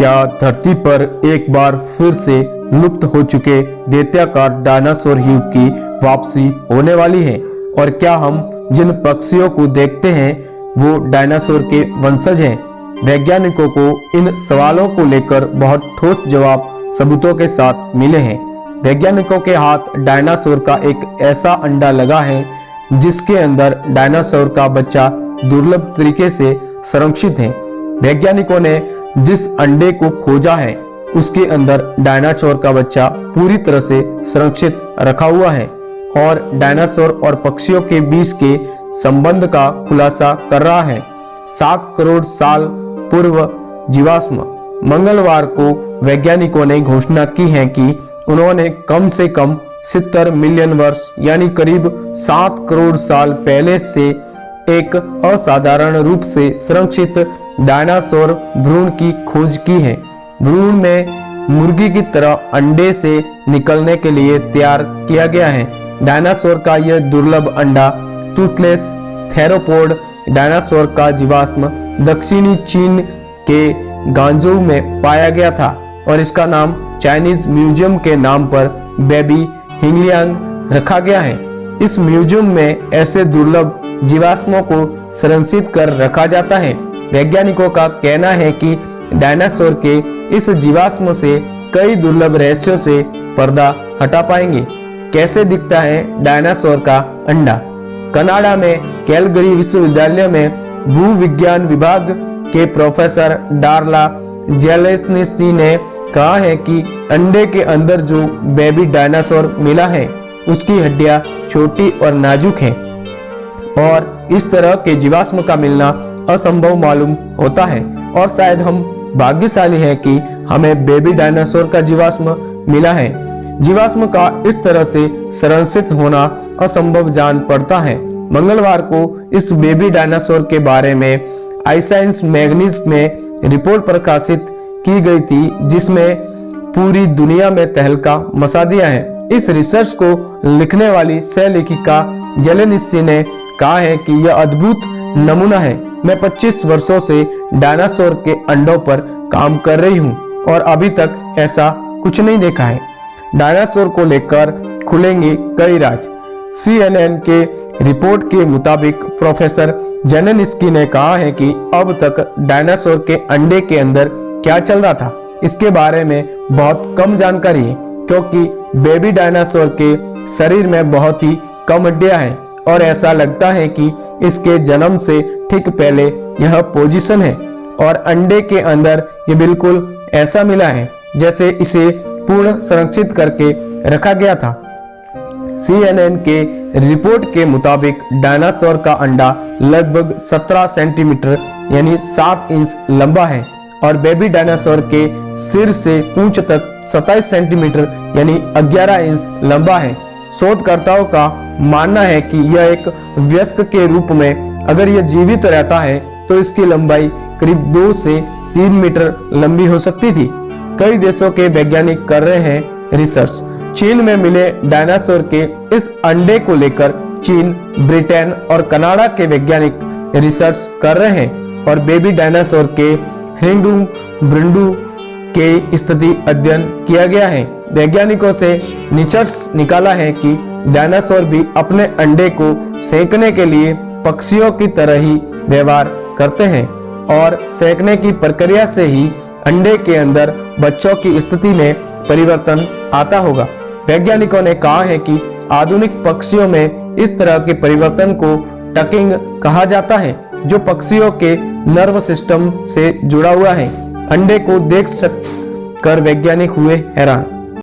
क्या धरती पर एक बार फिर से लुप्त हो चुके दैत्याकार डायनासोर युग की वापसी होने वाली है? और क्या हम जिन पक्षियों को देखते हैं वो डायनासोर के वंशज हैं? वैज्ञानिकों को इन सवालों को लेकर बहुत ठोस जवाब सबूतों के साथ मिले हैं। वैज्ञानिकों के हाथ डायनासोर का एक ऐसा अंडा लगा है जिसके अंदर डायनासोर का बच्चा दुर्लभ तरीके से संरक्षित है। वैज्ञानिकों ने जिस अंडे को खोजा है उसके अंदर डायनासोर का बच्चा पूरी तरह से सुरक्षित रखा हुआ है और डायनासोर और पक्षियों के बीच के संबंध का खुलासा कर रहा है। 7 करोड़ साल पूर्व जीवाश्म मंगलवार को वैज्ञानिकों ने घोषणा की है कि उन्होंने कम से कम 70 मिलियन वर्ष यानी करीब 7 करोड़ साल पहले से एक असाधारण रूप से संरक्षित डायनासोर भ्रूण की खोज की है। भ्रूण में मुर्गी की तरह अंडे से निकलने के लिए तैयार किया गया है। डायनासोर का यह दुर्लभ अंडा टूथलेस थेरोपोड डायनासोर का जीवाश्म दक्षिणी चीन के गांजोउ में पाया गया था और इसका नाम चाइनीज म्यूजियम के नाम पर बेबी हिंगलियांग रखा गया है। इस म्यूजियम में ऐसे दुर्लभ जीवाश्मों को संरक्षित कर रखा जाता है। वैज्ञानिकों का कहना है कि डायनासोर के इस जीवाश्म से कई दुर्लभ रहस्यों से पर्दा हटा पाएंगे। कैसे दिखता है डायनासोर का अंडा? कनाडा में कैलगरी विश्वविद्यालय में भूविज्ञान विभाग के प्रोफेसर डार्ला जेलेस्निस्की ने कहा है कि अंडे के अंदर जो बेबी डायनासोर मिला है उसकी हड्डियां छोटी और नाजुक हैं और इस तरह के जीवाश्म का मिलना असंभव मालूम होता है और शायद हम भाग्यशाली हैं कि हमें बेबी डायनासोर का जीवाश्म मिला है। जीवाश्म का इस तरह से संरक्षित होना असंभव जान पड़ता है। मंगलवार को इस बेबी डायनासोर के बारे में आईसाइंस मैगजीन में रिपोर्ट प्रकाशित की गई थी जिसमें पूरी दुनिया में तहलका मचा दिया है। इस रिसर्च को लिखने वाली सह लेखिका जेलेस्निस्की ने कहा है कि यह अद्भुत नमूना है। मैं 25 वर्षों से डायनासोर के अंडों पर काम कर रही हूं और अभी तक ऐसा कुछ नहीं देखा है। डायनासोर को लेकर खुलेंगे कई राज। CNN के रिपोर्ट के मुताबिक प्रोफेसर जेलेस्निस्की ने कहा है कि अब तक डायनासोर के अंडे के अंदर क्या चल रहा था इसके बारे में बहुत कम जानकारी है क्योंकि बेबी डायनासोर के शरीर में बहुत ही कम हड्डियां हैं और ऐसा लगता है कि इसके जन्म से ठीक पहले यह पोजीशन है और अंडे के अंदर ये बिल्कुल ऐसा मिला है जैसे इसे पूर्ण संरक्षित करके रखा गया था। CNN के रिपोर्ट के मुताबिक डायनासोर का अंडा लगभग 17 सेंटीमीटर यानी 7 इंच लंबा है और बेबी डायनासोर के सिर से पूंछ तक 27 सेंटीमीटर यानी 11 इंच लंबा है। शोधकर्ताओं का मानना है कि यह एक वयस्क के रूप में अगर यह जीवित रहता है तो इसकी लंबाई करीब 2 से 3 मीटर लंबी हो सकती थी। कई देशों के वैज्ञानिक कर रहे हैं रिसर्च। चीन में मिले डायनासोर के इस अंडे को लेकर चीन, ब्रिटेन और कनाडा के वैज्ञानिक रिसर्च कर रहे हैं और बेबी डायनासोर के हिंडू ब्रिंडू के स्थिति अध्ययन किया गया है। वैज्ञानिकों से निष्कर्ष निकाला है कि डायनासोर भी अपने अंडे को सेकने के लिए पक्षियों की तरह ही व्यवहार करते हैं और सेकने की प्रक्रिया से ही अंडे के अंदर बच्चों की स्थिति में परिवर्तन आता होगा। वैज्ञानिकों ने कहा है कि आधुनिक पक्षियों में इस तरह के परिवर्तन को टकिंग कहा जाता है जो पक्षियों के नर्व सिस्टम से जुड़ा हुआ है। अंडे को देख कर वैज्ञानिक हुए हैरान।